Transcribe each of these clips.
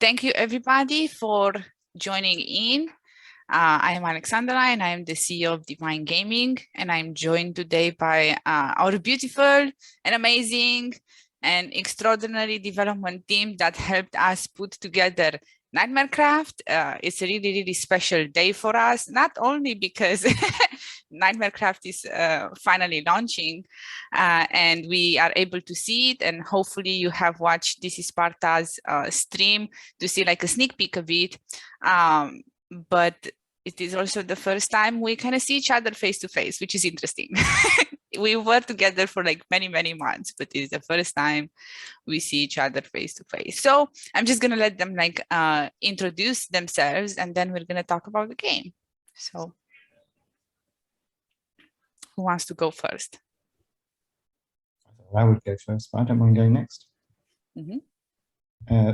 Thank you, everybody, for joining in. I am Alexandra, and I am the CEO of Divine Gaming, and I'm joined today by our beautiful and amazing and extraordinary development team that helped us put together Nightmare Craft. It's a really, really special day for us, not only because Nightmare Craft is finally launching and we are able to see it, and hopefully you have watched This is Sparta's stream to see like a sneak peek of it. But it is also the first time we kind of see each other face to face, which is interesting. We were together for like many, many months, but it is the first time we see each other face to face. So I'm just gonna let them like introduce themselves, and then we're gonna talk about the game. So who wants to go first? I would go first, but I don't mind going next. Hello,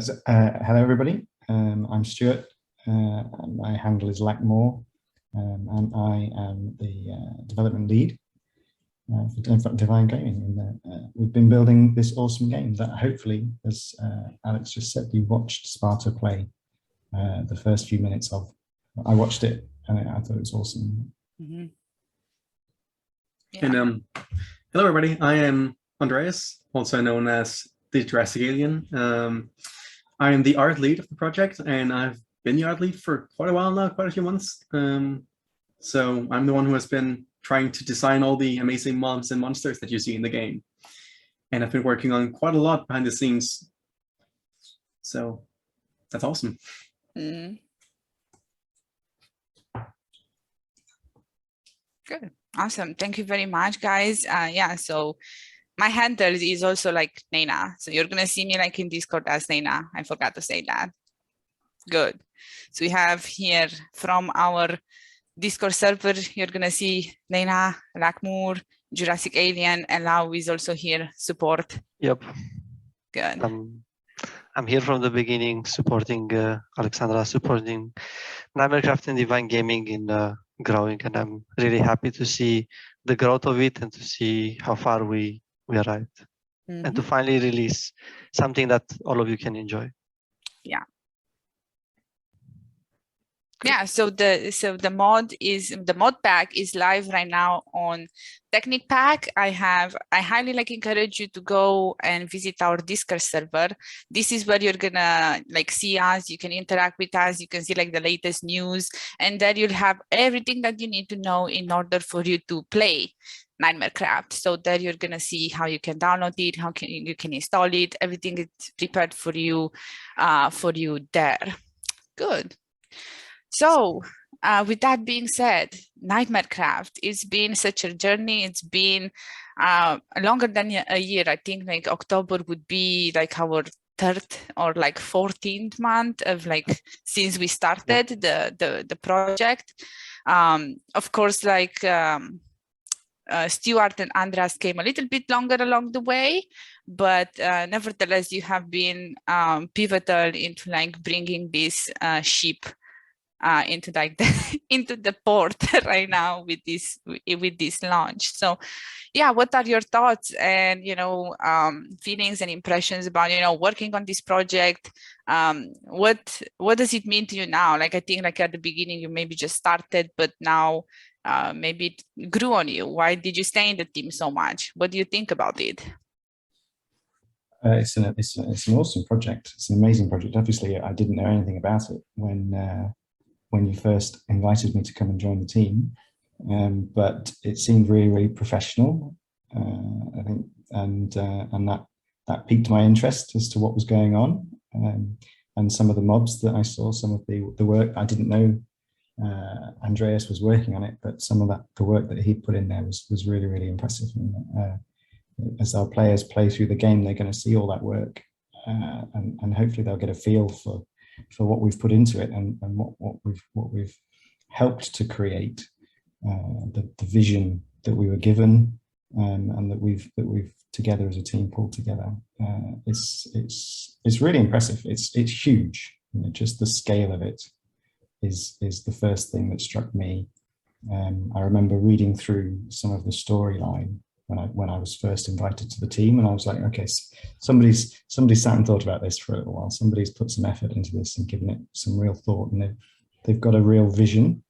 everybody. I'm Stuart. My handle is Lackmore, and I am the development lead for Divine Gaming. And we've been building this awesome game that hopefully, as Alex just said, you watched Sparta play the first few minutes of. I watched it and I thought it was awesome. Yeah. And hello, everybody. I am Andreas, also known as the Jurassic Alien. I am the art lead of the project, and I've been the art lead for quite a while now, quite a few months. So I'm the one who has been trying to design all the amazing mobs and monsters that you see in the game. And I've been working on quite a lot behind the scenes. So that's awesome. Good. Awesome. Thank you very much, guys. Yeah, so my handle is also like Nena. So you're going to see me like in Discord as Nena. I forgot to say that. Good. So we have here from our Discord server, you're going to see Nena, Lackmore, Jurassic Alien, and Lau is also here, support. Yep. Good. I'm here from the beginning, supporting Alexandra, supporting Nightmare Craft and Divine Gaming in growing, and I'm really happy to see the growth of it and to see how far we arrived, and to finally release something that all of you can enjoy. Yeah. Yeah, so the mod pack is live right now on Technic Pack. I highly encourage you to go and visit our Discord server. This is where you're gonna see us. You can interact with us. You can see the latest news, and then you'll have everything that you need to know in order for you to play Nightmare Craft. So there you're gonna see how you can download it, how you can install it. Everything is prepared for you there. Good. So with that being said, Nightmare Craft, it's been such a journey. It's been longer than a year. I think October would be our third or 14th month of since we started the project. Of course, Stuart and Andreas came a little bit longer along the way, but nevertheless, you have been pivotal into bringing this ship into into the port right now with this launch. So yeah, what are your thoughts and feelings and impressions about working on this project? What does it mean to you now? I think at the beginning you maybe just started, but now maybe it grew on you. Why did you stay in the team so much? What do you think about it? It's an awesome project. It's an amazing project. Obviously, I didn't know anything about it when you first invited me to come and join the team, but it seemed really, really professional, I think, and that piqued my interest as to what was going on, and some of the mobs that I saw, some of the work. I didn't know Andreas was working on it, but some of the work that he put in there was really, really impressive. And, as our players play through the game, they're going to see all that work, and hopefully they'll get a feel for what we've put into it and what we've helped to create, the vision that we were given, and that we've together as a team pulled together. It's really impressive. It's huge. Just the scale of it is the first thing that struck me. I remember reading through some of the storyline when I was first invited to the team, and I was like, okay, somebody's sat and thought about this for a little while. Somebody's put some effort into this and given it some real thought, and they've got a real vision.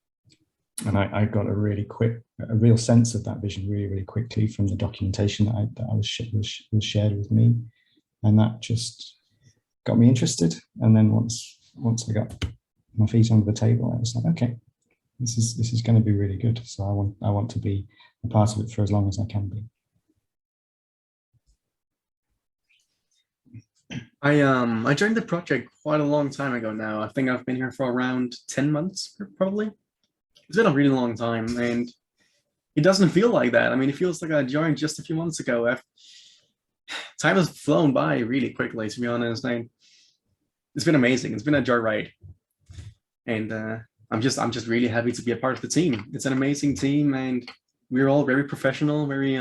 And I got a real sense of that vision really quickly from the documentation that was shared with me, and that just got me interested. And then once I got my feet under the table, I was like, okay, this is going to be really good. So I want to be a part of it for as long as I can be. I joined the project quite a long time ago now. I think I've been here for around 10 months, probably. It's been a really long time, and it doesn't feel like that. I mean, it feels like I joined just a few months ago. Time has flown by really quickly, to be honest. It's been amazing. It's been a joyride, and I'm just really happy to be a part of the team. It's an amazing team, and we're all very professional, very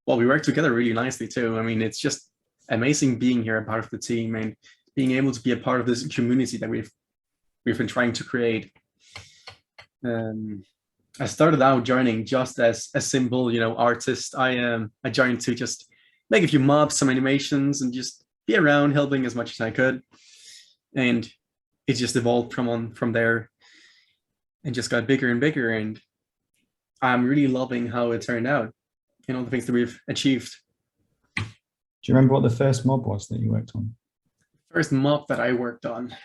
well, we work together really nicely too. I mean, it's just amazing being here, a part of the team, and being able to be a part of this community that we've been trying to create. I started out joining just as a simple, artist. I joined to just make a few mobs, some animations, and just be around helping as much as I could. And it just evolved from there, and just got bigger and bigger. And I'm really loving how it turned out. The things that we've achieved. Do you remember what the first mob was that you worked on? First mob that I worked on.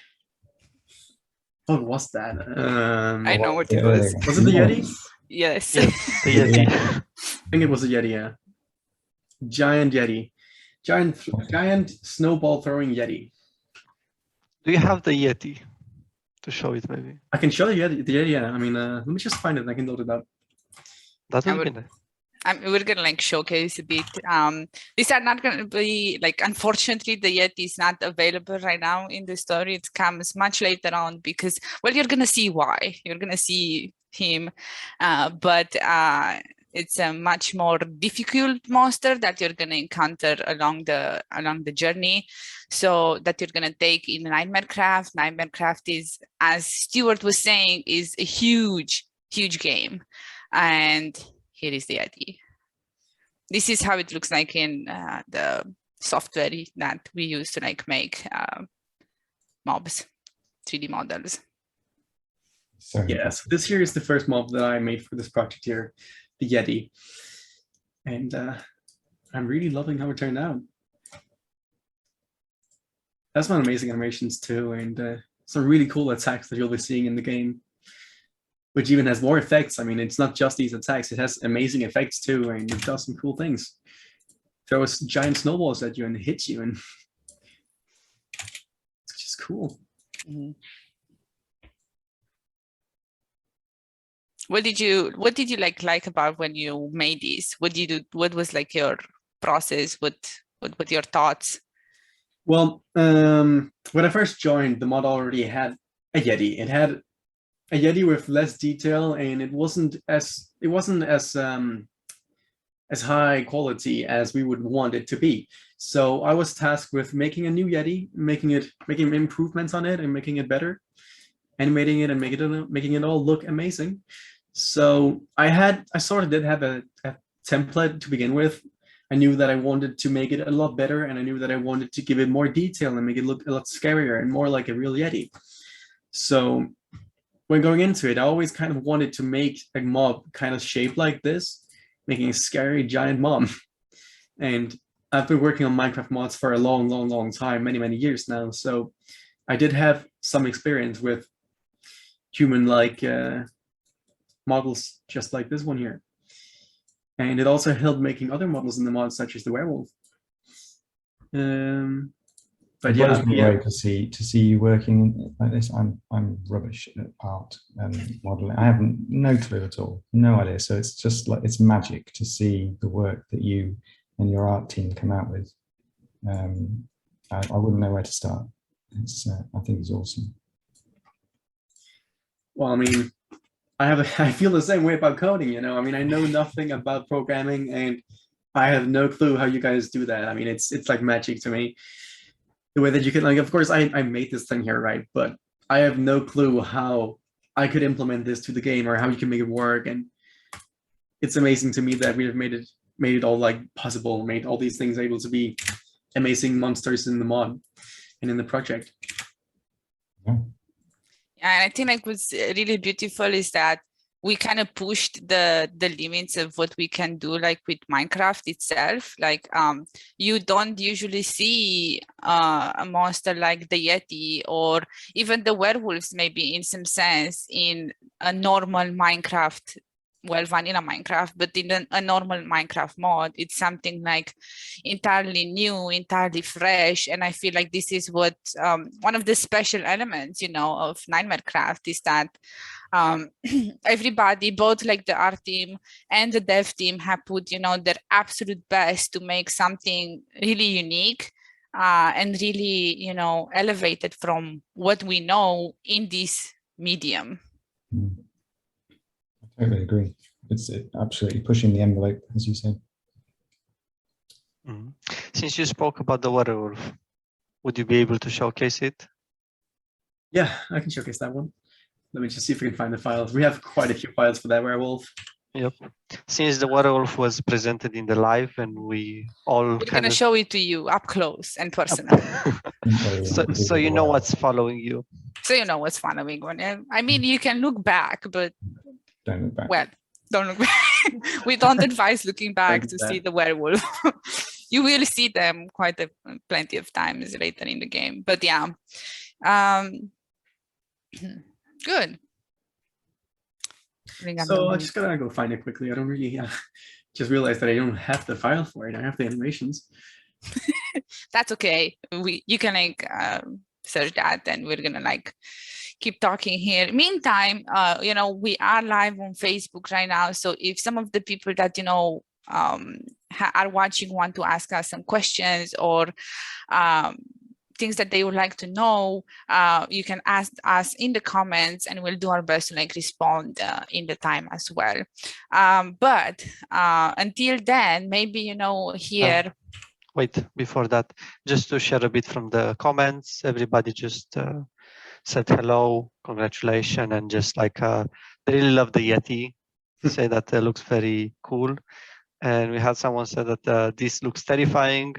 What was that? I know what it was. Was it the Yeti? Yes. The Yeti. I think it was a Yeti, yeah. Giant Yeti. Giant snowball throwing Yeti. Do you have the Yeti to show it, maybe? I can show you the Yeti, yeah. I mean, let me just find it. I can load it up. That would be nice. We're gonna showcase a bit. These are not gonna be unfortunately, the Yeti is not available right now in the story. It comes much later on because, well, you're gonna see why. You're gonna see him, but it's a much more difficult monster that you're gonna encounter along the journey. So that you're gonna take in Nightmare Craft. Nightmare Craft is, as Stuart was saying, is a huge game, and here is the Yeti. This is how it looks like in the software that we use to make mobs, 3D models. Sorry. Yeah, so this here is the first mob that I made for this project here, the Yeti. And I'm really loving how it turned out. That's some amazing animations too, and some really cool attacks that you'll be seeing in the game, which even has more effects. I mean, it's not just these attacks, it has amazing effects too, and it does some cool things. Throws giant snowballs at you and hits you, and it's just cool. Mm-hmm. What did you like about when you made these? What did you do? What was your process? What your thoughts? Well, when I first joined, the mod already had a Yeti. It had a Yeti with less detail, and it wasn't as high quality as we would want it to be. So I was tasked with making a new Yeti, making improvements on it, and making it better, animating it, and making it all look amazing. So I sort of did have a template to begin with. I knew that I wanted to make it a lot better, and I knew that I wanted to give it more detail and make it look a lot scarier and more like a real Yeti. So when going into it, I always kind of wanted to make a mob kind of shaped like this, making a scary giant mob. And I've been working on Minecraft mods for a long time, many years now. So I did have some experience with human-like models just like this one here. And it also helped making other models in the mod, such as the werewolf. But yeah, to see you working like this. I'm rubbish at art and modeling. I have no clue at all, no idea. So it's just it's magic to see the work that you and your art team come out with. I wouldn't know where to start. I think it's awesome. Well, I mean, I feel the same way about coding. I mean, I know nothing about programming, and I have no clue how you guys do that. I mean, it's like magic to me. The way that you can, of course, I made this thing here, right? But I have no clue how I could implement this to the game or how you can make it work. And it's amazing to me that we've made it all like possible, made all these things able to be amazing monsters in the mod and in the project. Yeah. And I think like what's really beautiful is that we kind of pushed the limits of what we can do, like with Minecraft itself. Like you don't usually see a monster like the Yeti or even the werewolves, maybe in some sense, in a normal Minecraft, well, vanilla Minecraft, but in a normal Minecraft mod, it's something like entirely new, entirely fresh. And I feel like this is what one of the special elements, you know, of Nightmarecraft is that everybody, both like the art team and the dev team, have put, you know, their absolute best to make something really unique and really, you know, elevated from what we know in this medium. I totally agree. It's absolutely pushing the envelope, as you said. Since you spoke about the werewolf, would you be able to showcase it? Yeah, I can showcase that one. Let me just see if we can find the files. We have quite a few files for that werewolf. Yep. Since the werewolf was presented in the live and we all We're going to show it to you up close and personal. so you know what's following you. So you know what's following one. I mean, you can look back, but don't look back. Well, don't look back. We don't advise looking back to see the werewolf. You will see them plenty of times later in the game. But yeah, good. So I just gotta go find it quickly. I don't really just realized that I don't have the file for it. I have the animations. That's okay. You can like search that, and we're gonna like keep talking here. Meantime, you know, we are live on Facebook right now. So if some of the people that, you know, are watching want to ask us some questions or things that they would like to know, you can ask us in the comments and we'll do our best to like respond in the time as well. But until then, maybe, you know, here. Wait, before that, just to share a bit from the comments, everybody just said hello, congratulations, and just like they really love the Yeti, say that it looks very cool. And we had someone say that this looks terrifying.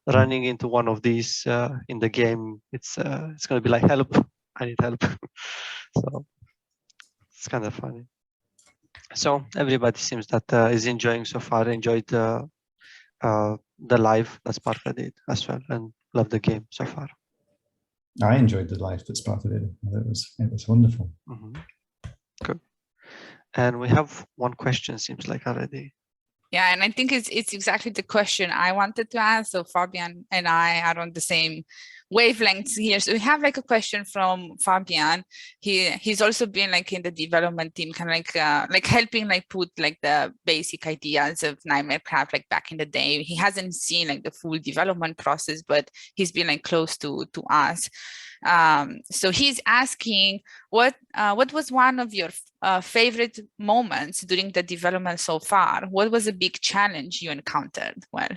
Running into one of these in the game, it's going to be like, help, I need help. So it's kind of funny. So everybody seems that is enjoying so far, enjoyed the live that Sparta did as well, and love the game so far. I enjoyed the live that Sparta did. It was wonderful. Good. And we have one question, seems like already. Yeah, and I think it's exactly the question I wanted to ask. So Fabian and I are on the same wavelengths here. So we have like a question from Fabian. He's also been like in the development team, kind of like helping like put like the basic ideas of Nightmarecraft like back in the day. He hasn't seen like the full development process, but he's been like close to us. So he's asking what was one of your favorite moments during the development so far? What was a big challenge you encountered? Well,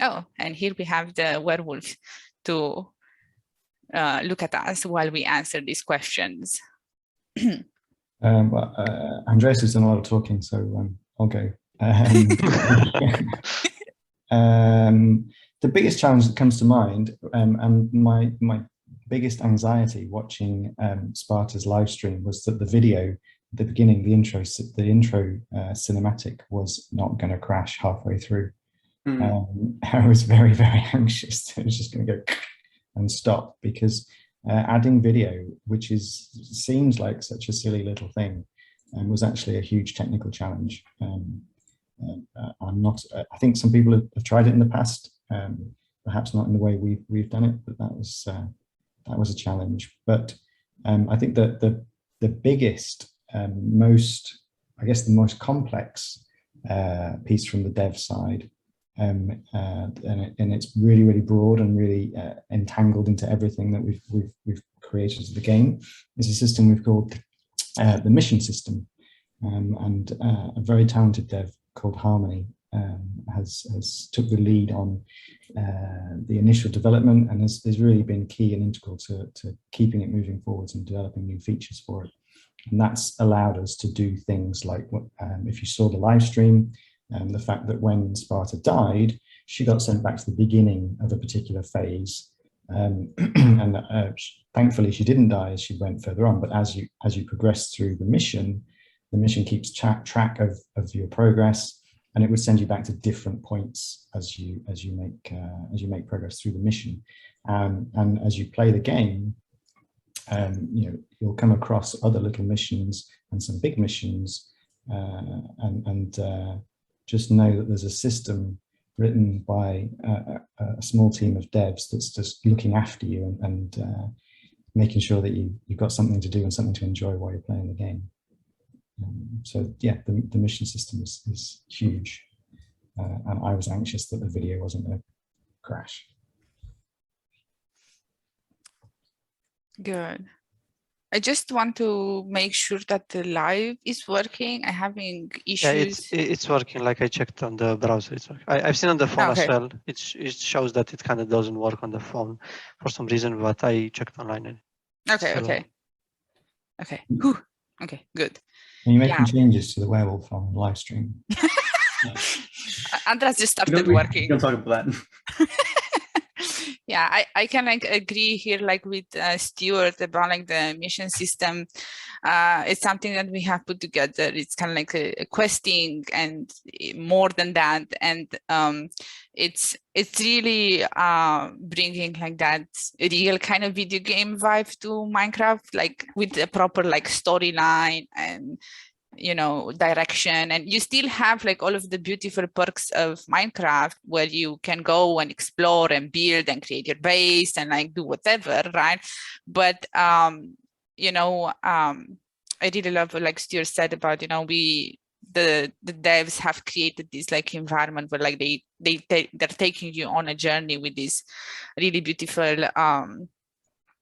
oh, and here we have the werewolf to look at us while we answer these questions. Andreas has done a lot of talking, so I'll go. The biggest challenge that comes to mind, and my biggest anxiety watching Sparta's live stream, was that the video at the beginning, the intro cinematic was not going to crash halfway through. I was very, very anxious. It was just going to go and stop, because adding video, which seems like such a silly little thing, was actually a huge technical challenge. I think some people have tried it in the past, perhaps not in the way we've done it, but that was a challenge. But I think that the biggest, I guess the most complex piece from the dev side, and it's really, really broad and really entangled into everything that we've created as the game, is a system we've called the mission system, and a very talented dev called Harmony has took the lead on the initial development, and has really been key and integral to keeping it moving forwards and developing new features for it. And that's allowed us to do things like, if you saw the live stream, the fact that when Sparta died, she got sent back to the beginning of a particular phase. And thankfully she didn't die as she went further on, but as you progress through the mission keeps track of your progress, and it would send you back to different points as you make progress through the mission. And as you play the game, you'll come across other little missions and some big missions, and just know that there's a system written by a small team of devs that's just looking after you and making sure that you've got something to do and something to enjoy while you're playing the game. So yeah, the mission system is huge, and I was anxious that the video wasn't going to crash. Good. I just want to make sure that the live is working. I'm having issues. Yeah, it's working. Like I checked on the browser, it's working. I've seen on the phone as well. It shows that it kind of doesn't work on the phone for some reason, but I checked online. And okay. Whew. Okay, good. Are you making changes to the werewolf on live stream? Andras just started working. Don't talk about that. Yeah, I can agree here with Stuart about the mission system. It's something that we have put together. It's kind of like a questing and more than that. And it's really bringing that real kind of video game vibe to Minecraft, with a proper storyline and direction, and you still have all of the beautiful perks of Minecraft where you can go and explore and build and create your base and do whatever, right? But I really love what Stuart said about the devs have created this environment where they're taking you on a journey with this really beautiful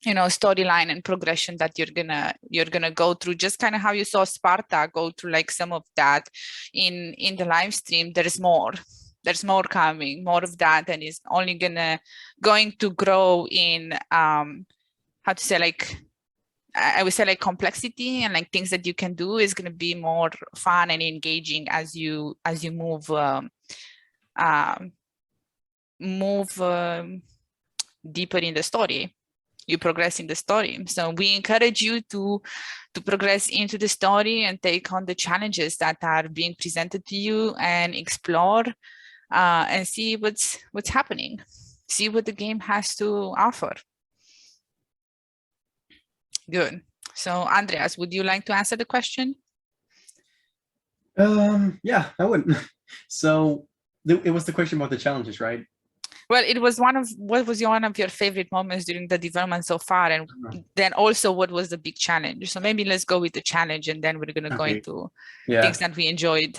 storyline and progression that you're gonna go through, just kind of how you saw Sparta go through some of that in the live stream. There's more coming, more of that, and it's only going to grow in how to say I would say complexity and things that you can do is going to be more fun and engaging as you move deeper in the story. You progress in the story. So we encourage you to progress into the story and take on the challenges that are being presented to you and explore and see what's happening. See what the game has to offer. Good. So Andreas, would you like to answer the question? Yeah, I would. So it was the question about the challenges, right? Well, it was one of your favorite moments during the development so far, and then also what was the big challenge? So maybe let's go with the challenge, and then we're going to go into things that we enjoyed.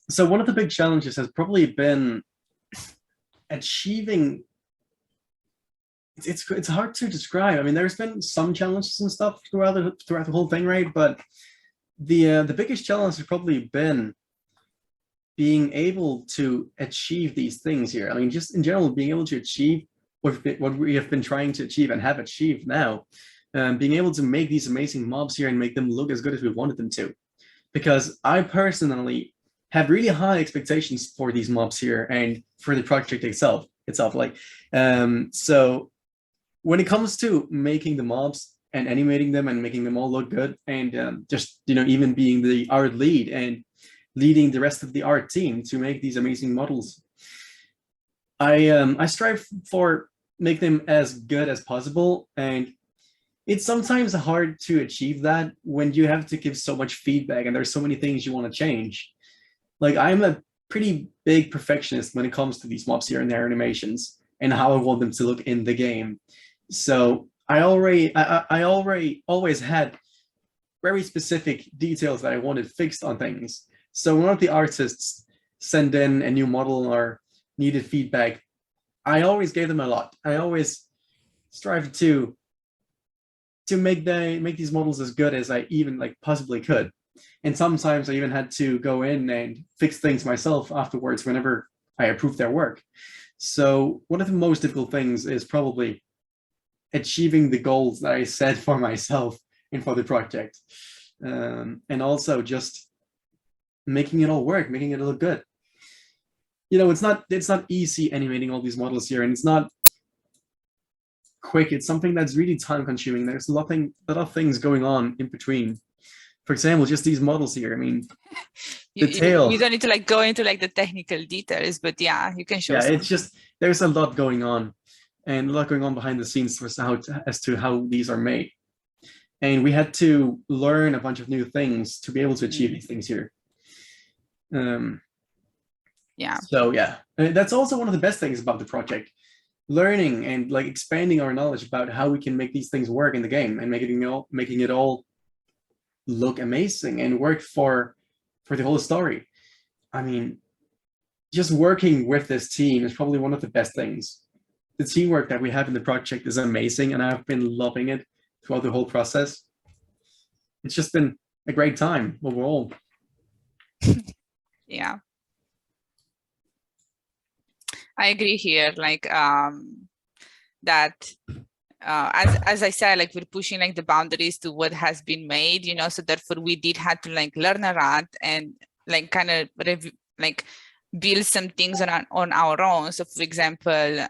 So one of the big challenges has probably been achieving. It's hard to describe. I mean, there's been some challenges and stuff throughout the whole thing, right? But the biggest challenge has probably been being able to achieve these things here. I mean, just in general, being able to achieve what we have been trying to achieve and have achieved now, being able to make these amazing mobs here and make them look as good as we wanted them to. Because I personally have really high expectations for these mobs here and for the project itself. So when it comes to making the mobs and animating them and making them all look good, and just even being the art lead and leading the rest of the art team to make these amazing models, I strive for make them as good as possible, and it's sometimes hard to achieve that when you have to give so much feedback and there's so many things you want to change. I'm a pretty big perfectionist when it comes to these mobs here and their animations and how I want them to look in the game. So I always had very specific details that I wanted fixed on things. So when one of the artists send in a new model or needed feedback, I always gave them a lot. I always strived to make these models as good as I even possibly could. And sometimes I even had to go in and fix things myself afterwards whenever I approved their work. So one of the most difficult things is probably achieving the goals that I set for myself and for the project. And also just making it all work, making it look good. You know, it's not easy animating all these models here, and it's not quick. It's something that's really time consuming. There's a lot of things going on in between. For example, just these models here. I mean, the tail. You don't need to like go into like the technical details, but yeah, you can show. Yeah, it's just there's a lot going on, and a lot going on behind the scenes as to how these are made. And we had to learn a bunch of new things to be able to achieve these things here. Yeah. So yeah, that's also one of the best things about the project. Learning and like expanding our knowledge about how we can make these things work in the game and making it all look amazing and work for the whole story. I mean, just working with this team is probably one of the best things. The teamwork that we have in the project is amazing, and I've been loving it throughout the whole process. It's just been a great time overall. Yeah, I agree here. Like that, as I said, like we're pushing like the boundaries to what has been made, you know. So therefore, we did have to like learn a lot and like kind of like build some things on our own. So for example,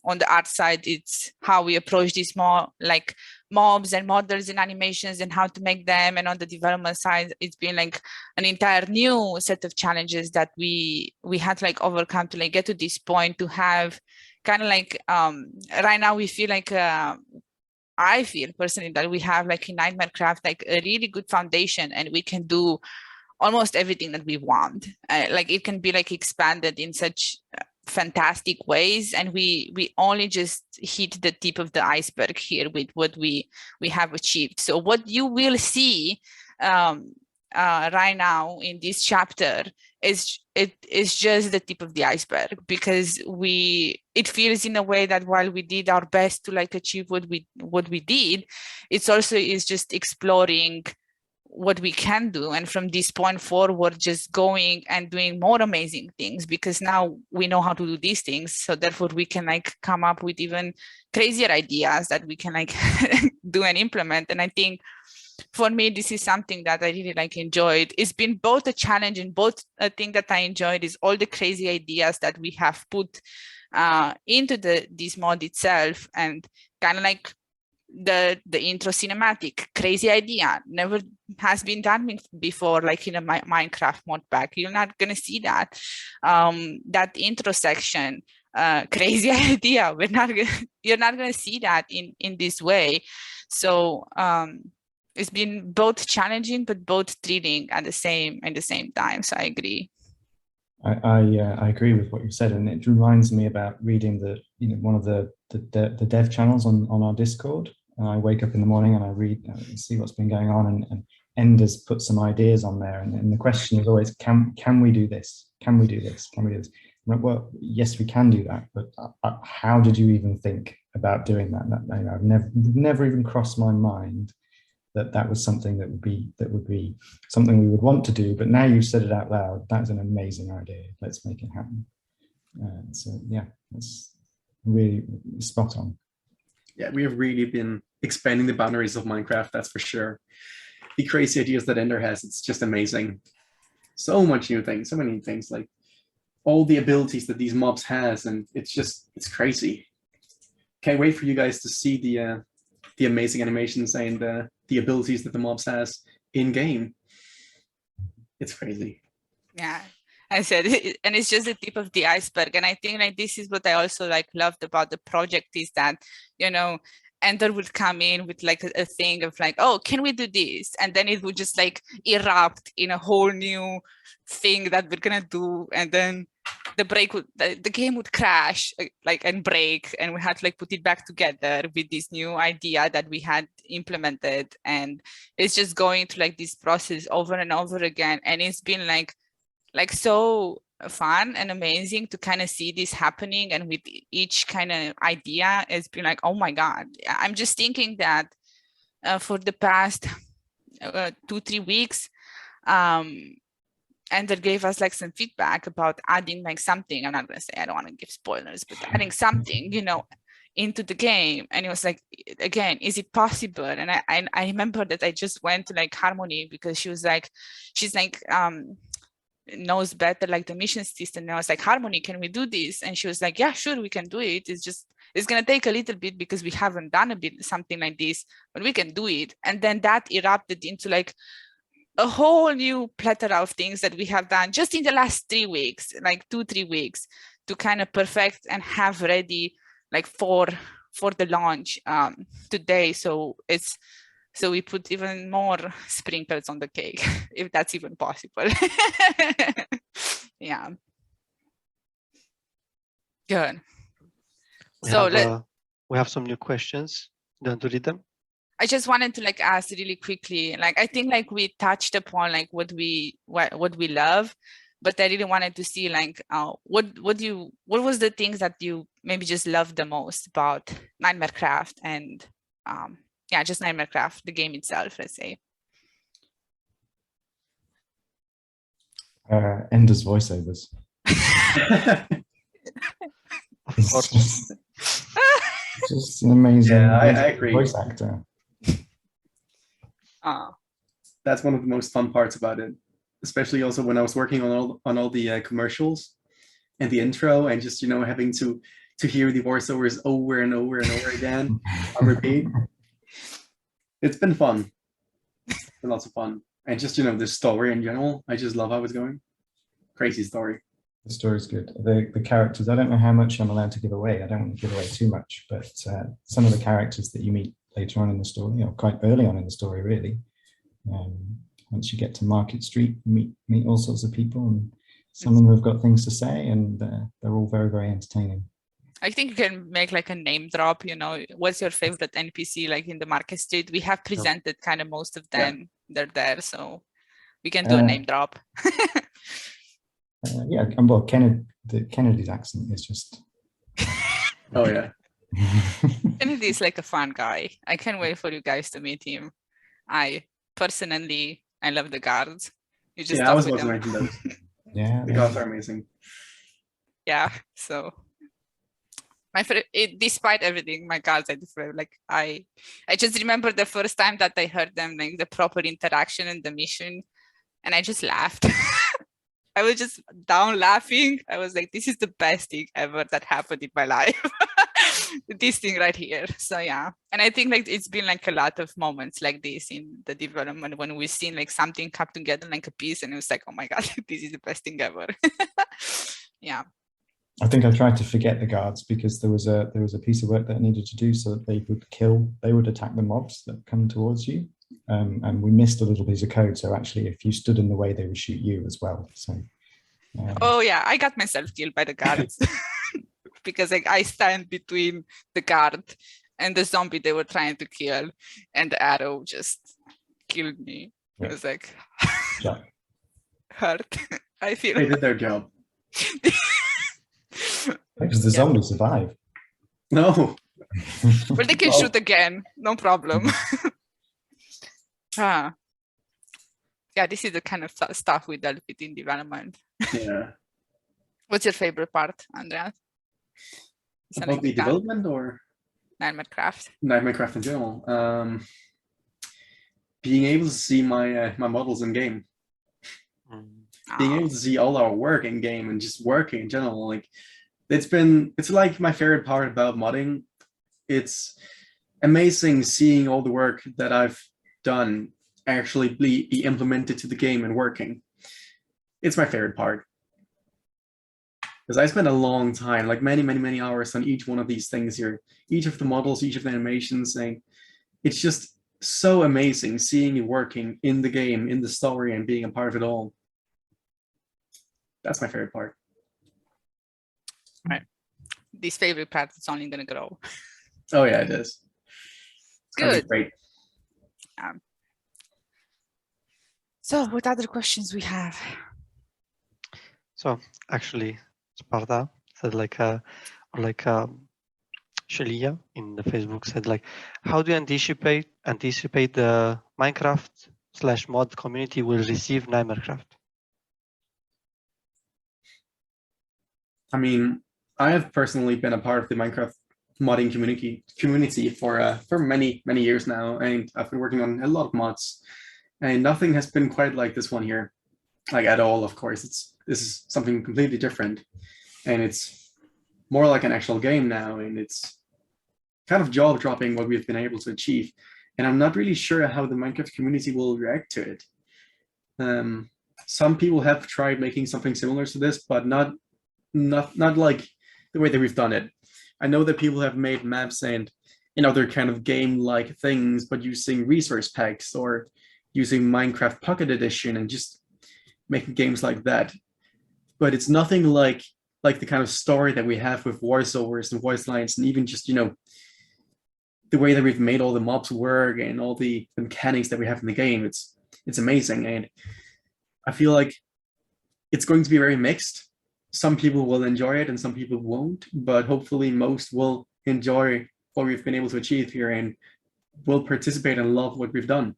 on the art side, it's how we approach these more like mobs and models and animations and how to make them. And on the development side, it's been like an entire new set of challenges that we had to like overcome to like get to this point to have kind of like right now we feel like I feel personally that we have like in Nightmare Craft like a really good foundation, and we can do almost everything that we want. Like it can be like expanded in such fantastic ways, and we only just hit the tip of the iceberg here with what we have achieved. So what you will see right now in this chapter is just the tip of the iceberg, because it feels in a way that while we did our best to like achieve what we did, it's also is just exploring what we can do, and from this point forward just going and doing more amazing things, because now we know how to do these things, so therefore we can like come up with even crazier ideas that we can like do and implement. And I think for me this is something that I really like enjoyed. It's been both a challenge and both a thing that I enjoyed is all the crazy ideas that we have put into this mod itself, and kind of like the intro cinematic, crazy idea, never has been done before, like in a Minecraft mod pack. You're not gonna see that. That intro section, crazy idea. You're not gonna see that in this way. So it's been both challenging but both thrilling at the same time. So I agree. I agree with what you said, and it reminds me about reading one of the dev channels on our Discord. I wake up in the morning and I read, see what's been going on, and Ender's put some ideas on there, and the question is always, can we do this? Can we do this? Can we do this? Well, yes, we can do that, but how did you even think about doing that? I've never even crossed my mind that was something that would be something we would want to do. But now you've said it out loud. That's an amazing idea. Let's make it happen. So yeah, that's really spot on. Yeah, we have really been expanding the boundaries of Minecraft, that's for sure. The crazy ideas that Ender has, it's just amazing. So much new things, so many things, like all the abilities that these mobs has, and it's crazy. Can't wait for you guys to see the amazing animations and the abilities that the mobs has in game. It's crazy. Yeah, I said, and it's just the tip of the iceberg. And I think like this is what I also like loved about the project, is that, you know, Ender would come in with like a thing of like, oh, can we do this? And then it would just like erupt in a whole new thing that we're gonna do. And then the game would crash like and break, and we had to like put it back together with this new idea that we had implemented. And it's just going through like this process over and over again. And it's been like so fun and amazing to kind of see this happening. And with each kind of idea, it's been like, oh my God, I'm just thinking that for the past 2-3 weeks, Ender gave us like some feedback about adding like something. I'm not going to say, I don't want to give spoilers, but adding something, you know, into the game. And it was like, again, is it possible? And I remember that I just went to like Harmony, because she's like knows better like the mission system. And I was like, Harmony, can we do this? And she was like, yeah, sure, we can do it. It's gonna take a little bit because we haven't done something like this, but we can do it. And then that erupted into like a whole new plethora of things that we have done just in the last 3 weeks, like 2-3 weeks, to kind of perfect and have ready like for the launch today. So we put even more sprinkles on the cake, if that's even possible. Yeah. Good. We have some new questions. Do you want to read them? I just wanted to like ask really quickly, like I think like we touched upon like what we love, but I really wanted to see like what was the things that you maybe just loved the most about Nightmarecraft and yeah, just Nightmarecraft, the game itself, let's say. Ender's voiceovers. It's just an amazing, I amazing agree. voice actor. That's one of the most fun parts about it, especially also when I was working on all the commercials and the intro, and just having to hear the voiceovers over and over and over again on repeat. It's been fun. It's been lots of fun, and just the story in general. I just love how it's going. Crazy story. The story's good. The characters, I don't know how much I'm allowed to give away. I don't want to give away too much, but some of the characters that you meet later on in the story, or quite early on in the story, really. Once you get to Market Street, you meet all sorts of people, and some of them have got things to say, and they're all very, very entertaining. I think you can make like a name drop, what's your favorite NPC like in the Market Street? We have presented kind of most of them. They're there, so we can do a name drop. Yeah, and well, Kennedy's accent is just... Oh, yeah. Kennedy is like a fun guy. I can't wait for you guys to meet him. I love the guards. You just I was about to mention those. Yeah, the guards are amazing. Yeah, so despite everything, my guards are different. Like I just remember the first time that I heard them, like the proper interaction and the mission, and I just laughed. I was just down laughing. I was like, this is the best thing ever that happened in my life. This thing right here. So yeah. And I think like it's been like a lot of moments like this in the development when we've seen like something come together like a piece, and it was like, oh my God, this is the best thing ever. Yeah. I think I tried to forget the guards because there was a piece of work that I needed to do so that they would attack the mobs that come towards you. And we missed a little piece of code, so actually if you stood in the way, they would shoot you as well. So oh yeah, I got myself killed by the guards because like I stand between the guard and the zombie they were trying to kill, and the arrow just killed me. It was like hurt. I feel they did their job. Because the zombies survive. No. But they can shoot again, no problem. Yeah, this is the kind of stuff we dealt with in development. Yeah. What's your favorite part, Andreas? About the development or Nightmarecraft? Nightmarecraft in general. Being able to see my models in game. Being able to see all our work in game and just working in general, like it's like my favorite part about modding. It's amazing seeing all the work that I've done actually be implemented to the game and working. It's my favorite part. Because I spent a long time, like many hours on each one of these things here. Each of the models, each of the animations, and it's just so amazing seeing you working in the game, in the story, and being a part of it all. That's my favorite part. Right. This favorite part is only going to grow. Oh yeah, it is. It's good. Great. So what other questions we have? So actually, Sparta said Shelia in the Facebook said like, how do you anticipate the Minecraft/mod community will receive Nightmarecraft? I mean, I have personally been a part of the Minecraft modding community for many years now, and I've been working on a lot of mods, and nothing has been quite like this one here, like at all. Of course, this is something completely different, and it's more like an actual game now, and it's kind of jaw-dropping what we've been able to achieve. And I'm not really sure how the Minecraft community will react to it. Some people have tried making something similar to this, but not like the way that we've done it. I know that people have made maps and other kind of game-like things, but using resource packs or using Minecraft Pocket Edition and just making games like that. But it's nothing like the kind of story that we have with voiceovers and voice lines, and even just, the way that we've made all the mobs work and all the mechanics that we have in the game. It's amazing, and I feel like it's going to be very mixed. Some people will enjoy it and some people won't, but hopefully most will enjoy what we've been able to achieve here and will participate and love what we've done.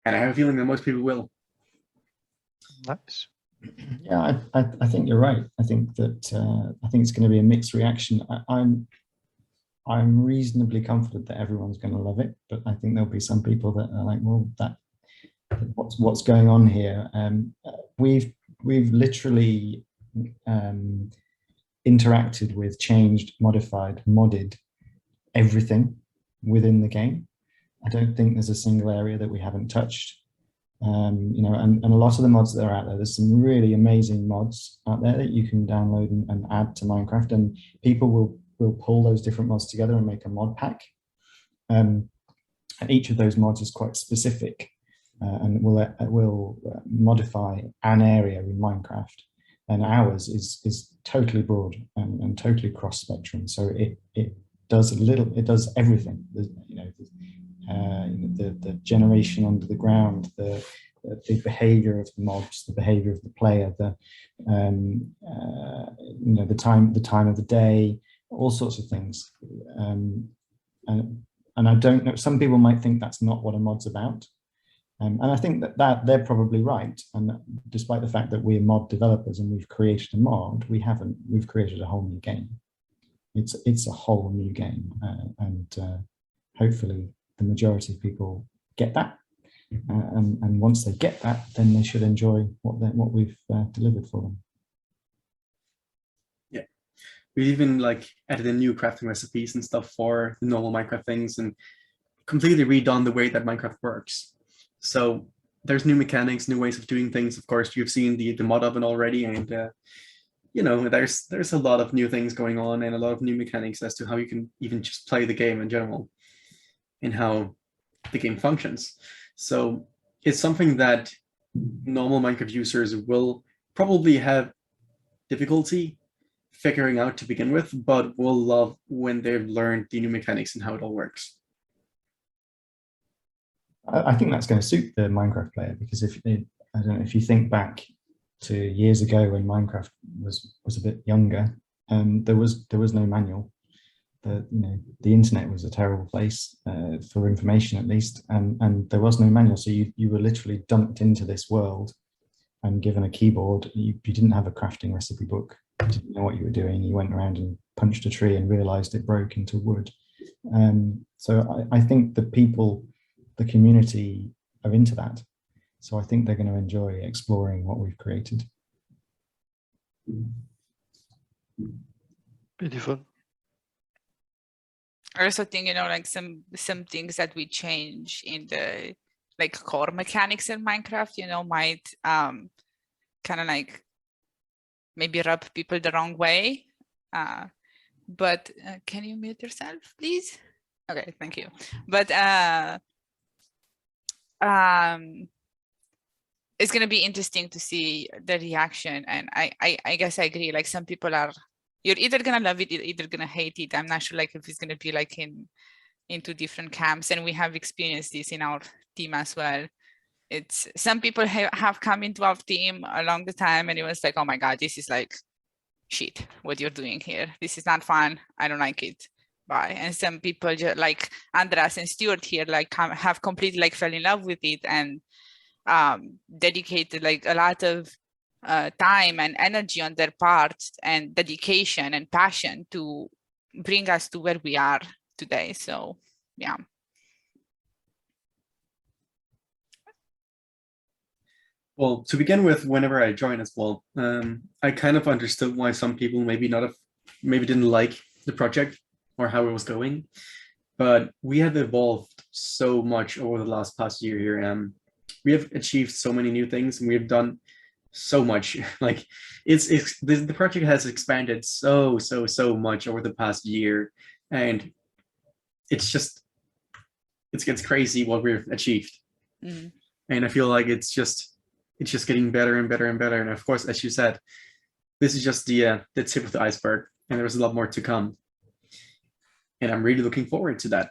And I have a feeling that most people will. Nice. Yeah, I think you're right. I think that I think it's going to be a mixed reaction. I'm reasonably confident that everyone's going to love it, but I think there'll be some people that are like, well, what's going on here? We've literally interacted with, changed, modified, modded everything within the game. I don't think there's a single area that we haven't touched. And a lot of the mods that are out there, there's some really amazing mods out there that you can download and add to Minecraft, and people will pull those different mods together and make a mod pack. And each of those mods is quite specific and will modify an area in Minecraft. And ours is totally broad and totally cross spectrum. So it does everything. The generation under the ground, the behavior of the mobs, the behavior of the player, the time of the day, all sorts of things. And I don't know, some people might think that's not what a mod's about. And I think that they're probably right. And despite the fact that we're mod developers and we've created a mod, we've created a whole new game. It's a whole new game. And hopefully the majority of people get that. And once they get that, then they should enjoy what we've delivered for them. Yeah, we even added in new crafting recipes and stuff for the normal Minecraft things, and completely redone the way that Minecraft works. So there's new mechanics, new ways of doing things. Of course, you've seen the mod oven already, and there's a lot of new things going on and a lot of new mechanics as to how you can even just play the game in general and how the game functions. So it's something that normal Minecraft users will probably have difficulty figuring out to begin with, but will love when they've learned the new mechanics and how it all works. I think that's going to suit the Minecraft player, because I don't know if you think back to years ago when Minecraft was a bit younger, there was no manual. The internet was a terrible place for information, at least, and there was no manual. So you were literally dumped into this world and given a keyboard. You didn't have a crafting recipe book. You didn't know what you were doing. You went around and punched a tree and realized it broke into wood. So I think the community are into that. So I think they're going to enjoy exploring what we've created. Beautiful. I also think, some things that we change in the core mechanics in Minecraft, might kind of maybe rub people the wrong way. But can you mute yourself, please? Okay, thank you. But it's going to be interesting to see the reaction. And I guess I agree. Some people you're either going to love it, you're either going to hate it. I'm not sure if it's going to be in two different camps. And we have experienced this in our team as well. It's some people have come into our team along the time and it was oh my God, this is shit, what you're doing here. This is not fun. I don't like it. Bye. And some people just like Andras and Stuart here, have completely fell in love with it and dedicated a lot of time and energy on their part and dedication and passion to bring us to where we are today. So yeah. Well, to begin with, whenever I joined as well, I kind of understood why some people maybe didn't like the project or how it was going, but we have evolved so much over the past year here. We have achieved so many new things, and we have done so much. Like the project has expanded so much over the past year, and it's crazy what we've achieved. And I feel like it's just getting better and better and better. And of course, as you said, this is just the tip of the iceberg, and there's a lot more to come. And I'm really looking forward to that.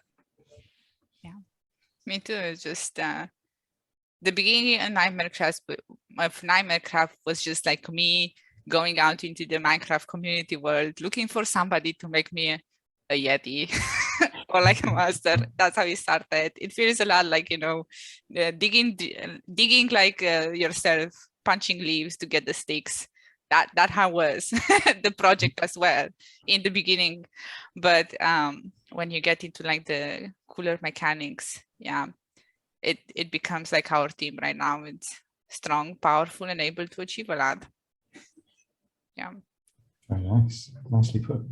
Yeah, me too. It's just the beginning of Nightmare Craft was just like me going out into the Minecraft community world, looking for somebody to make me a yeti or like a monster. That's how it started. It feels a lot like, you know, digging like yourself, punching leaves to get the sticks. That how was the project as well in the beginning. But when you get into like the cooler mechanics, yeah, it becomes like our team right now. It's strong, powerful, and able to achieve a lot. Yeah. Very nice. Nicely put.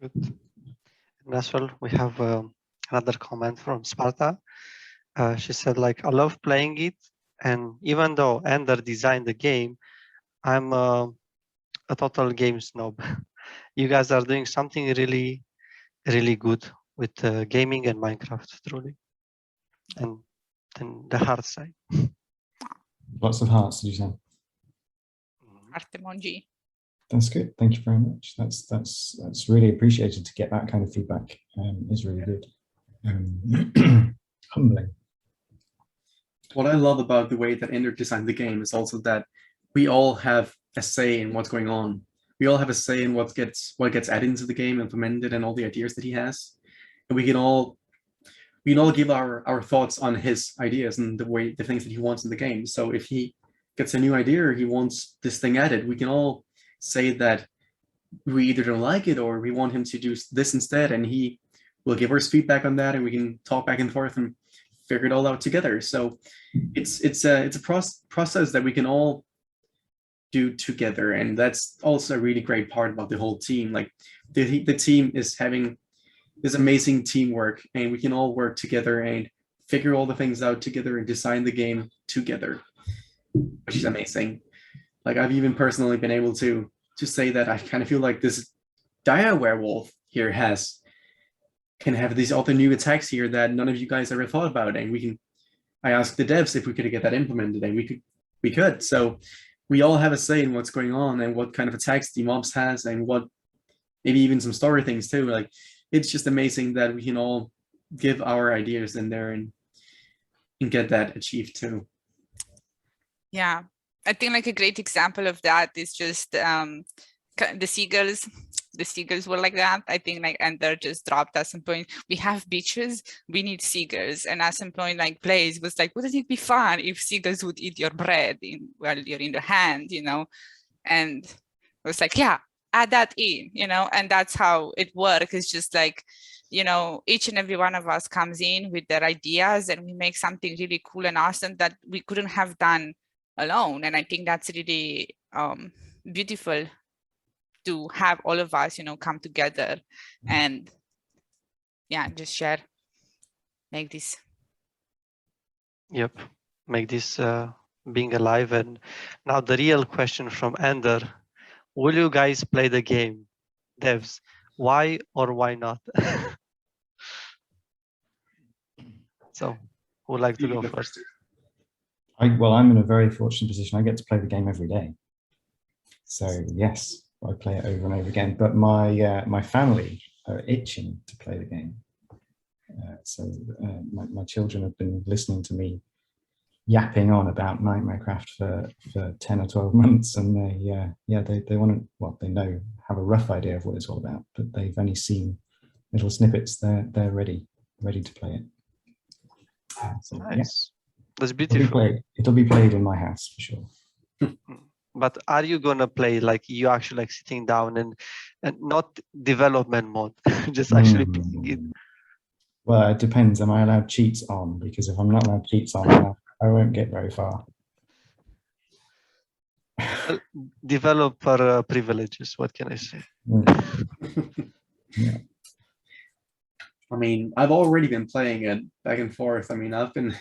Good. And as well, we have another comment from Sparta. She said, like, I love playing it, and even though Ender designed the game, I'm a total game snob. You guys are doing something really, really good with gaming and Minecraft, truly. And then the hard side. Lots of hearts, did you say? Artemonji. That's good. Thank you very much. That's really appreciated to get that kind of feedback. It's really good. Humbling. What I love about the way that Ender designed the game is also that we all have a say in what's going on. We all have a say in what gets added into the game, implemented, and all the ideas that he has. And we can all give our thoughts on his ideas and the things that he wants in the game. So if he gets a new idea or he wants this thing added, we can all say that we either don't like it or we want him to do this instead, and he will give us feedback on that, and we can talk back and forth and figure it all out together. So it's a process that we can all do together, and that's also a really great part about the whole team. Like the team is having this amazing teamwork, and we can all work together and figure all the things out together and design the game together, which is amazing. Like I've even personally been able to say that I kind of feel like this dire werewolf here can have these other new attacks here that none of you guys ever thought about, and I asked the devs if we could get that implemented, and we could. So we all have a say in what's going on and what kind of attacks the mobs has, and what maybe even some story things too. Like it's just amazing that we can all give our ideas in there and get that achieved too. Yeah, I think like a great example of that is just the seagulls. The seagulls were like that. I think like Ender just dropped at some point, we have beaches, we need seagulls. And at some point like Blaze was like, wouldn't it be fun if seagulls would eat your bread while you're in the hand, you know? And it was like, yeah, add that in, you know? And that's how it works. It's just like, you know, each and every one of us comes in with their ideas, and we make something really cool and awesome that we couldn't have done alone. And I think that's really beautiful to have all of us, you know, come together and yeah, just share, make this. Yep, make this being alive. And now the real question from Ender: will you guys play the game, devs? Why or why not? So, who would like to go first? Well, I'm in a very fortunate position. I get to play the game every day. So yes, I play it over and over again. But my family are itching to play the game. My children have been listening to me yapping on about Nightmare Craft for 10 or 12 months, and they want to, well, they have a rough idea of what it's all about, but they've only seen little snippets. They're ready to play it. So, nice. Yeah. That's beautiful. It'll be played in my house for sure. But are you gonna play like you actually like sitting down and not development mode, just actually playing it? Well, it depends. Am I allowed cheats on? Because if I'm not allowed cheats on, then I won't get very far. Developer privileges. What can I say? Yeah. I mean, I've already been playing it back and forth. I mean, I've been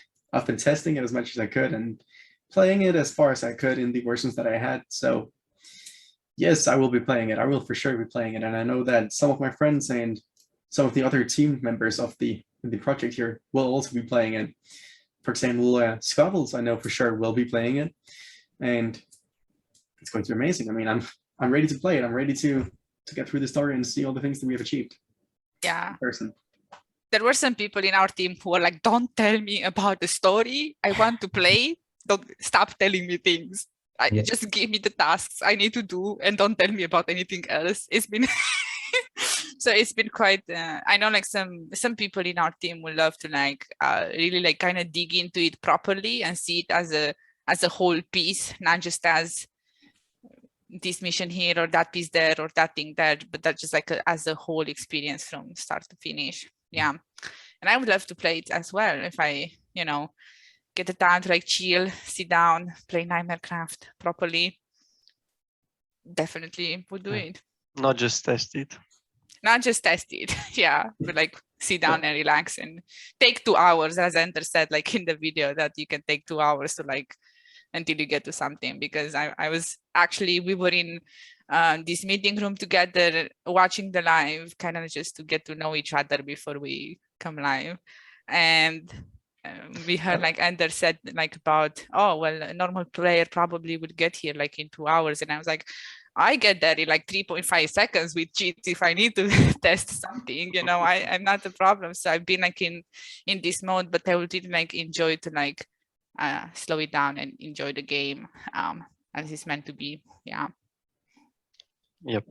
testing it as much as I could and playing it as far as I could in the versions that I had. So yes, I will be playing it. I will for sure be playing it. And I know that some of my friends and some of the other team members of the project here will also be playing it. For example, Scottles, I know for sure will be playing it. And it's going to be amazing. I mean, I'm ready to play it. I'm ready to get through the story and see all the things that we have achieved. Yeah. Person. There were some people in our team who were like, don't tell me about the story. I want to play. Don't stop telling me things. Just give me the tasks I need to do and don't tell me about anything else. It's been so it's been quite I know like some people in our team would love to like really like kind of dig into it properly and see it as a whole piece, not just as this mission here or that piece there or that thing there, but that's just like as a whole experience from start to finish. Yeah. And I would love to play it as well if I, you know, get the time to like chill, sit down, play Nightmarecraft properly. Definitely would do it. Not just test it. Not just test it, yeah, but like sit down and relax and take 2 hours, as Enter said, like in the video, that you can take 2 hours to like until you get to something. Because I was actually, we were in this meeting room together watching the live, kind of just to get to know each other before we come live. And we heard like Ender said like about, oh, well, a normal player probably would get here like in 2 hours. And I was like, I get there in like 3.5 seconds with cheats if I need to test something, you know, I'm not the problem. So I've been like in this mode, but I would really like enjoy to like slow it down and enjoy the game as it's meant to be. Yeah. Yep.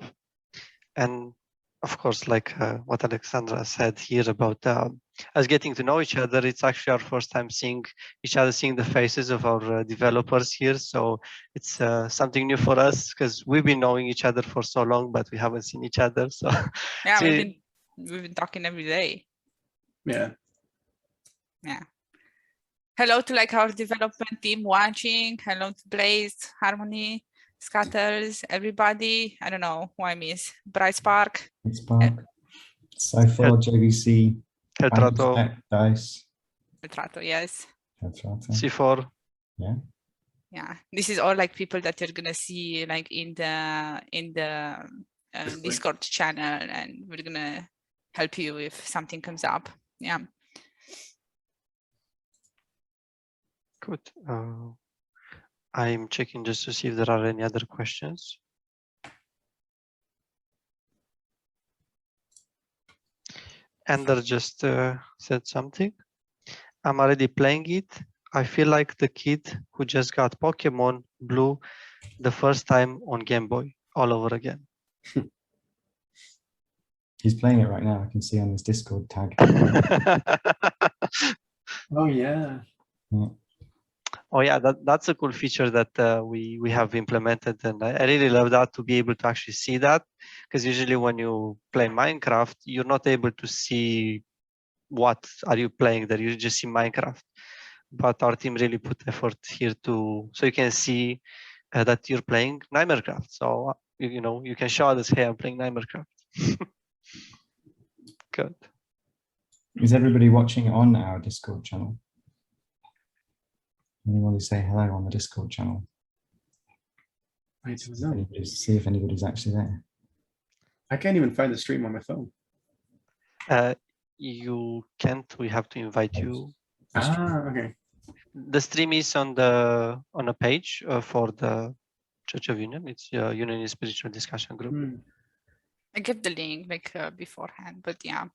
And of course, like what Alexandra said here about us getting to know each other, it's actually our first time seeing each other, seeing the faces of our developers here. So it's something new for us because we've been knowing each other for so long, but we haven't seen each other. So yeah, we've been talking every day. Yeah. Yeah. Hello to like our development team watching. Hello to Blaze, Harmony, Scatters, everybody. I don't know who I miss. Bright Spark. Cypher, JVC, Eltrato, Dice. Eltrato, yes. Eltrato. C4. Yeah. Yeah. This is all like people that you're gonna see like in the Discord channel, and we're gonna help you if something comes up. Yeah. Good. I'm checking just to see if there are any other questions. Ender just said something. I'm already playing it. I feel like the kid who just got Pokemon Blue the first time on Game Boy all over again. He's playing it right now. I can see on his Discord tag. Oh yeah. Yeah. Oh yeah, that's a cool feature that we have implemented, and I really love that, to be able to actually see that, because usually when you play Minecraft, you're not able to see what are you playing there. You just see Minecraft, but our team really put effort here so you can see that you're playing Nightmarecraft. So you know you can show others, hey, I'm playing Nightmarecraft. Good. Is everybody watching on our Discord channel? Anyone say hello on the Discord channel? See if anybody's actually there. I can't even find the stream on my phone. You can't. We have to invite you. Ah, okay. The stream is on a page for the Church of Union. It's Union Spiritual Discussion Group. I give the link like beforehand, but yeah.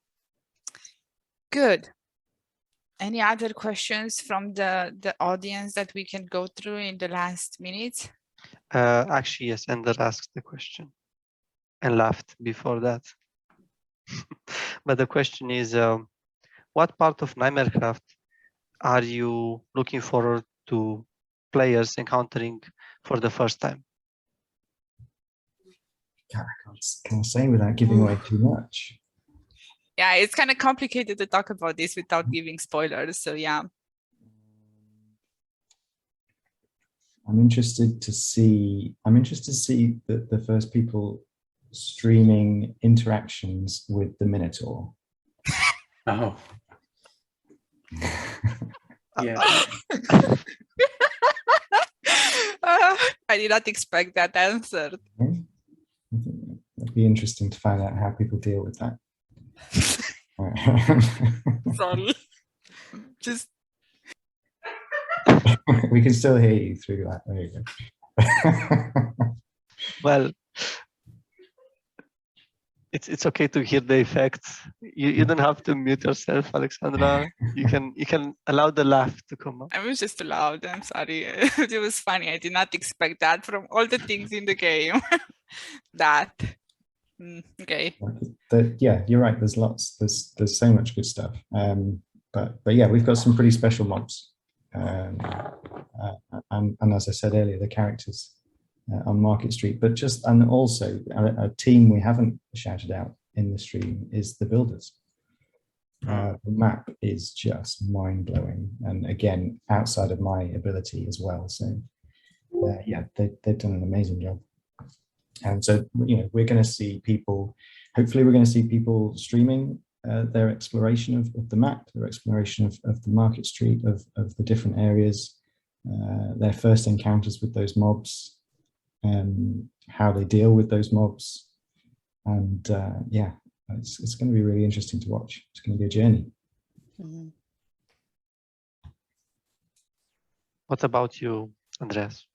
Good. Any other questions from the audience that we can go through in the last minutes? Actually, yes, Ender asked the question and laughed before that. But the question is, what part of Nightmarecraft are you looking forward to players encountering for the first time? God, I can't say without giving away too much. Yeah, it's kind of complicated to talk about this without giving spoilers. So yeah. I'm interested to see the first people streaming interactions with the Minotaur. Oh, yeah. I did not expect that answer. I think it'd be interesting to find out how people deal with that. Sorry. Just We can still hear you through that. There you go. Well, it's okay to hear the effects. You don't have to mute yourself, Alexandra. You can allow the laugh to come up. I was just too loud. I'm sorry. It was funny. I did not expect that from all the things in the game. That. Okay. Yeah, you're right. There's lots. There's so much good stuff. But yeah, we've got some pretty special mobs. And as I said earlier, the characters on Market Street, and also a team we haven't shouted out in the stream is the builders. The map is just mind-blowing, and again, outside of my ability as well. So yeah, they've done an amazing job. And so, you know, we're going to see people, hopefully we're going to see people streaming their exploration of the map, their exploration of the Market Street, of the different areas, their first encounters with those mobs, how they deal with those mobs. And yeah, it's going to be really interesting to watch. It's going to be a journey. Mm-hmm. What about you, Andreas?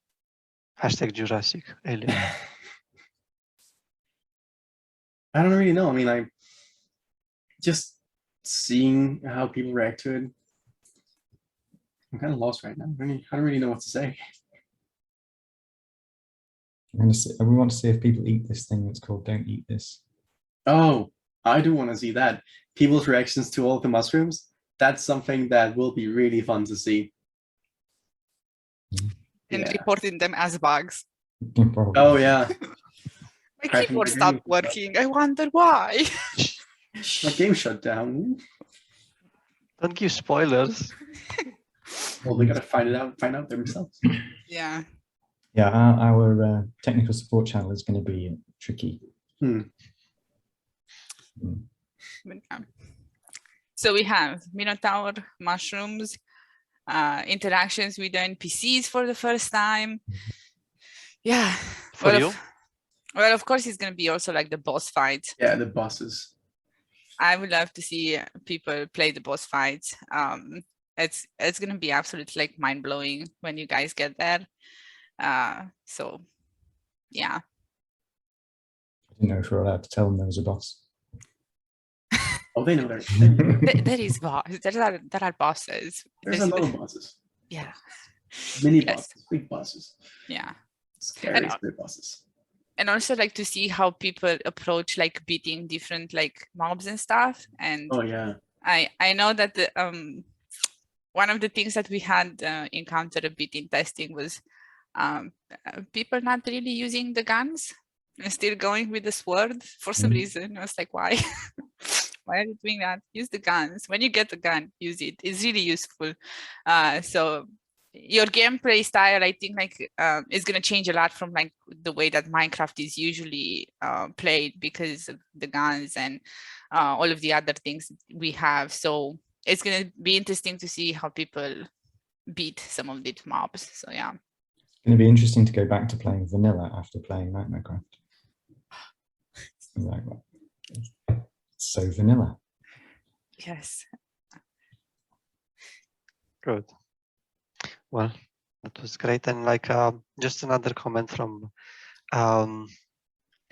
#Jurassic Alien. I don't really know. I mean, I just seeing how people react to it. I'm kind of lost right now. I don't really know what to say. We want to see if people eat this thing that's called "Don't Eat This." Oh, I do want to see that. People's reactions to all of the mushrooms. That's something that will be really fun to see. And Yeah. reporting them as bugs. Probably. Oh yeah. My Cracking keyboard the stopped game. working. I wonder why. My game shut down. Don't give spoilers. Well, they gotta find out themselves. Yeah. Yeah, our technical support channel is going to be tricky. So we have Minotaur, mushrooms, interactions with the NPCs for the first time. Yeah. For you? Well, of course, it's going to be also like the boss fights. Yeah, the bosses. I would love to see people play the boss fights. It's going to be absolutely like mind-blowing when you guys get there. So, yeah. I didn't know if we were allowed to tell them there was a boss. Oh, they know there are bosses. There's a lot of bosses. Yeah. Mini Yes. bosses, big bosses. Yeah. Scary big bosses. And also like to see how people approach like beating different like mobs and stuff. And Oh yeah. I know that the one of the things that we had encountered a bit in testing was people not really using the guns and still going with the sword for some reason. I was like, why? Why are you doing that? Use the guns. When you get the gun, use it. It's really useful. So your gameplay style, I think, like is going to change a lot from like the way that Minecraft is usually played because of the guns and all of the other things we have. So it's going to be interesting to see how people beat some of these mobs. So yeah. It's going to be interesting to go back to playing vanilla after playing Minecraft. Like, so vanilla. Yes. Good. Well, that was great. And like just another comment from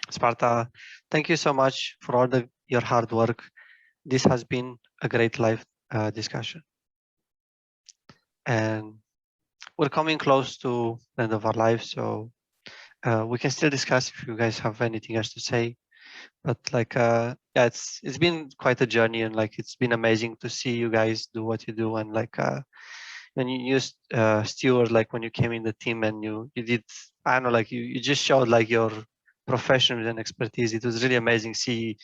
Sparta. Thank you so much for all your hard work. This has been a great live discussion. And we're coming close to the end of our life, so we can still discuss if you guys have anything else to say. But like yeah, it's been quite a journey, and like it's been amazing to see you guys do what you do. And like when you used Stewart, like when you came in the team and you did, I don't know, like you just showed like your professionalism and expertise. It was really amazing. See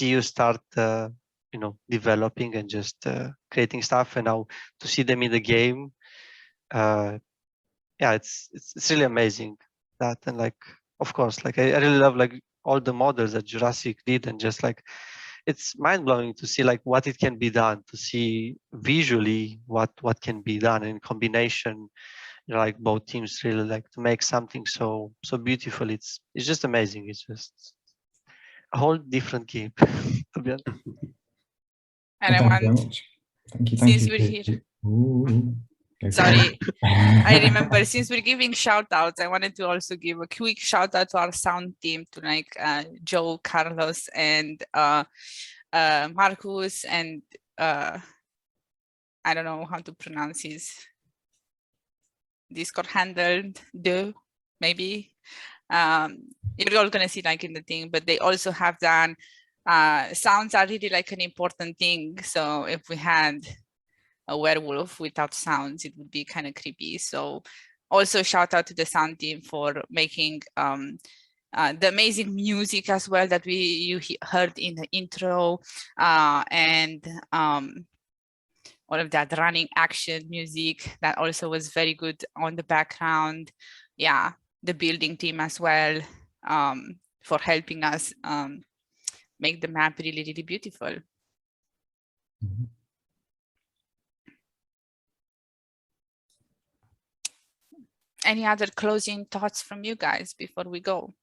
you start, developing and just creating stuff, and now to see them in the game. Yeah, it's really amazing that. And like, of course, like I really love like all the models that Jurassic did, and just like it's mind-blowing to see like what it can be done, to see visually what can be done in combination. Like both teams really like to make something so beautiful. It's just amazing. It's just a whole different game. To be honest. And I Thank you very want, much. Thank you. since we're here, Ooh, go for sorry, it. I remember since we're giving shout outs, I wanted to also give a quick shout out to our sound team, to like Joe, Carlos, and Marcus, and I don't know how to pronounce his Discord handle, maybe. You're all gonna see like in the thing, but they also have done sounds are really like an important thing. So if we had a werewolf without sounds, it would be kind of creepy. So also shout out to the sound team for making the amazing music as well that you heard in the intro, and all of that running action music that also was very good on the background. Yeah, the building team as well, for helping us make the map really, really beautiful. Mhm. Any other closing thoughts from you guys before we go?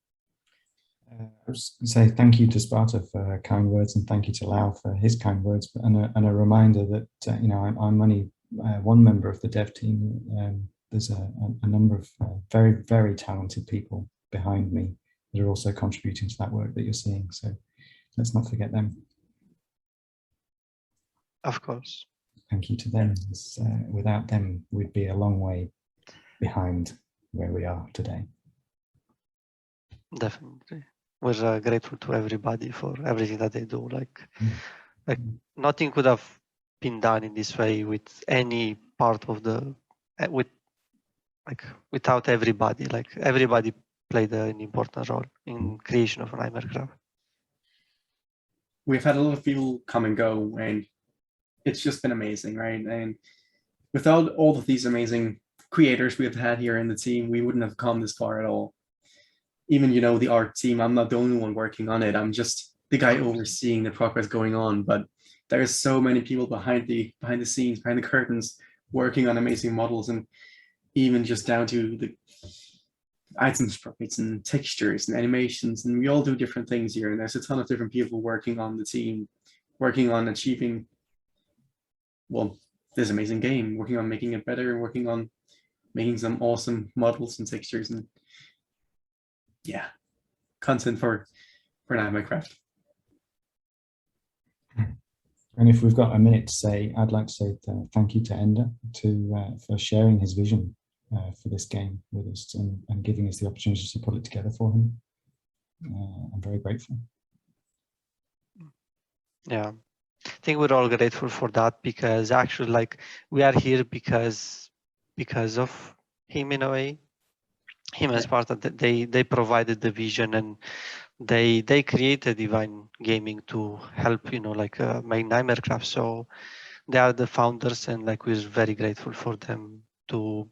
I was going to say thank you to Sparta for kind words, and thank you to Lau for his kind words, and a reminder that I'm only one member of the dev team. There's a number of very, very talented people behind me that are also contributing to that work that you're seeing. So let's not forget them. Of course. Thank you to them. Without them, we'd be a long way behind where we are today. Definitely. We're grateful to everybody for everything that they do. Like nothing could have been done in this way with any part of the without everybody. Like everybody played an important role in creation of Nightmare Craft. We've had a lot of people come and go, and it's just been amazing, right? And without all of these amazing creators we've had here in the team, we wouldn't have come this far at all. Even, the art team, I'm not the only one working on it. I'm just the guy overseeing the progress going on, but there's so many people behind the scenes, behind the curtains, working on amazing models, and even just down to the items sprites and textures and animations, and we all do different things here, and there's a ton of different people working on the team, working on achieving, well, this amazing game, working on making it better, working on making some awesome models and textures, and yeah, content for Nightmare Craft. And if we've got a minute to say, I'd like to say thank you to Ender for sharing his vision for this game with us, and giving us the opportunity to put it together for him. I'm very grateful. Yeah, I think we're all grateful for that, because actually, like, we are here because of him in a way. Him as part of they provided the vision, and they created Divine Gaming to help, make Nightmare Craft. So they are the founders, and like we're very grateful for them to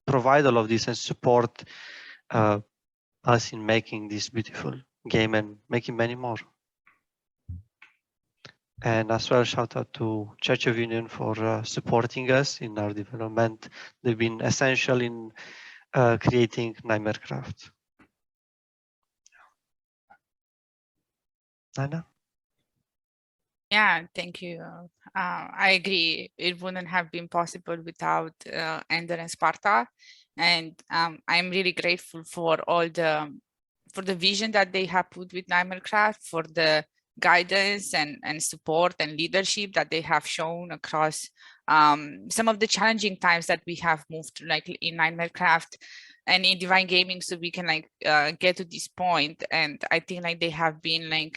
provide all of this and support us in making this beautiful game and making many more. And as well, shout out to Church of Union for supporting us in our development. They've been essential in creating Nightmare Craft. Nina? Yeah, thank you. I agree. It wouldn't have been possible without Ender and Sparta, and I'm really grateful for all the vision that they have put with Nightmare Craft, for the guidance and support and leadership that they have shown across some of the challenging times that we have moved, like in Nightmare Craft and in Divine Gaming, so we can get to this point. And I think they have been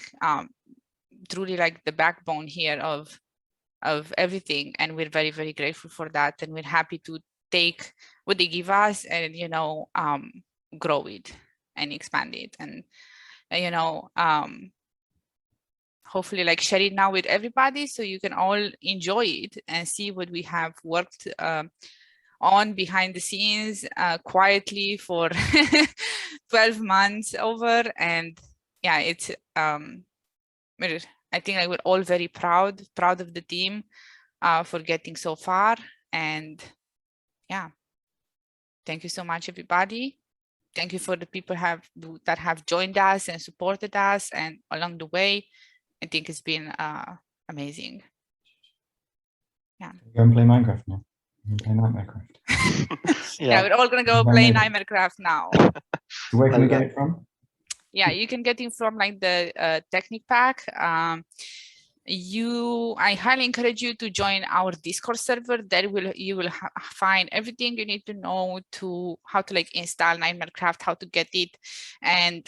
truly the backbone here of everything, and we're very, very grateful for that, and we're happy to take what they give us and grow it. and expand it, and you know, hopefully like share it now with everybody so you can all enjoy it and see what we have worked on behind the scenes quietly for 12 months over. And yeah, it's I think like we're all very proud of the team for getting so far. And yeah, thank you so much, everybody. Thank you for the people that have joined us and supported us and along the way. I think it's been amazing. Yeah. Go and play Minecraft now. Play Minecraft. Yeah, we're all gonna go play Minecraft now. So where can we get it from? Yeah, you can get it from like the Technic Pack. I highly encourage you to join our Discord server. There you will find everything you need to know to how to like install Nightmarecraft, how to get it, and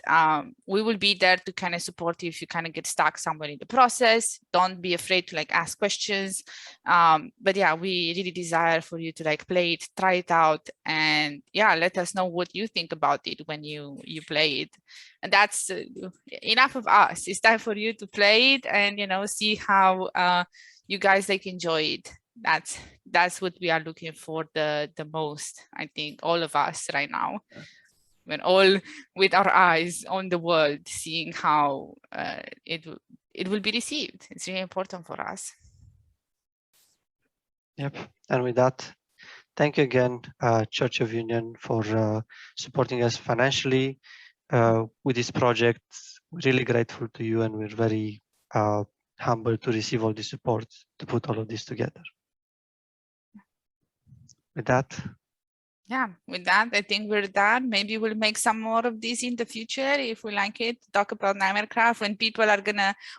we will be there to kind of support you if you kind of get stuck somewhere in the process. Don't be afraid to like ask questions. But yeah, we really desire for you to like play it, try it out, and yeah, let us know what you think about it when you play it. And that's enough of us. It's time for you to play it and, you know, see how you guys like enjoy it. That's what we are looking for the most, I think, all of us right now. We're all with our eyes on the world, seeing how it will be received. It's really important for us. Yep. And with that, thank you again, Church of Union, for supporting us financially with this project. We're really grateful to you, and we're very humbled to receive all the support to put all of this together. With that. Yeah, with that, I think we're done. Maybe we'll make some more of this in the future if we like it. Talk about Nightmarecraft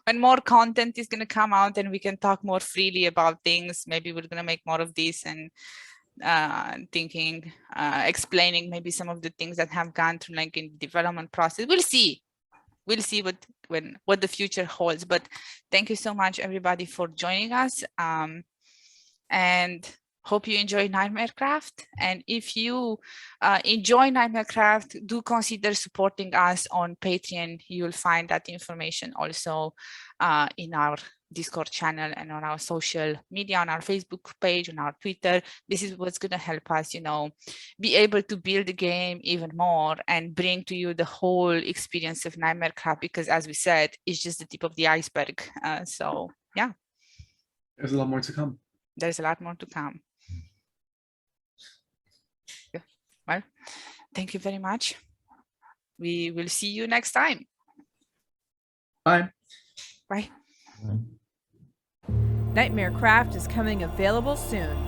when more content is gonna come out and we can talk more freely about things. Maybe we're gonna make more of this and explaining maybe some of the things that have gone through like in development process. We'll see what the future holds. But thank you so much, everybody, for joining us. And hope you enjoy Nightmarecraft. And if you enjoy Nightmarecraft, do consider supporting us on Patreon. You'll find that information also in our Discord channel and on our social media, on our Facebook page, on our Twitter. This is what's going to help us, you know, be able to build the game even more and bring to you the whole experience of Nightmarecraft, because as we said, it's just the tip of the iceberg. So yeah. There's a lot more to come. There's a lot more to come. Well, thank you very much. We will see you next time. Bye. Bye. Nightmarecraft is coming available soon.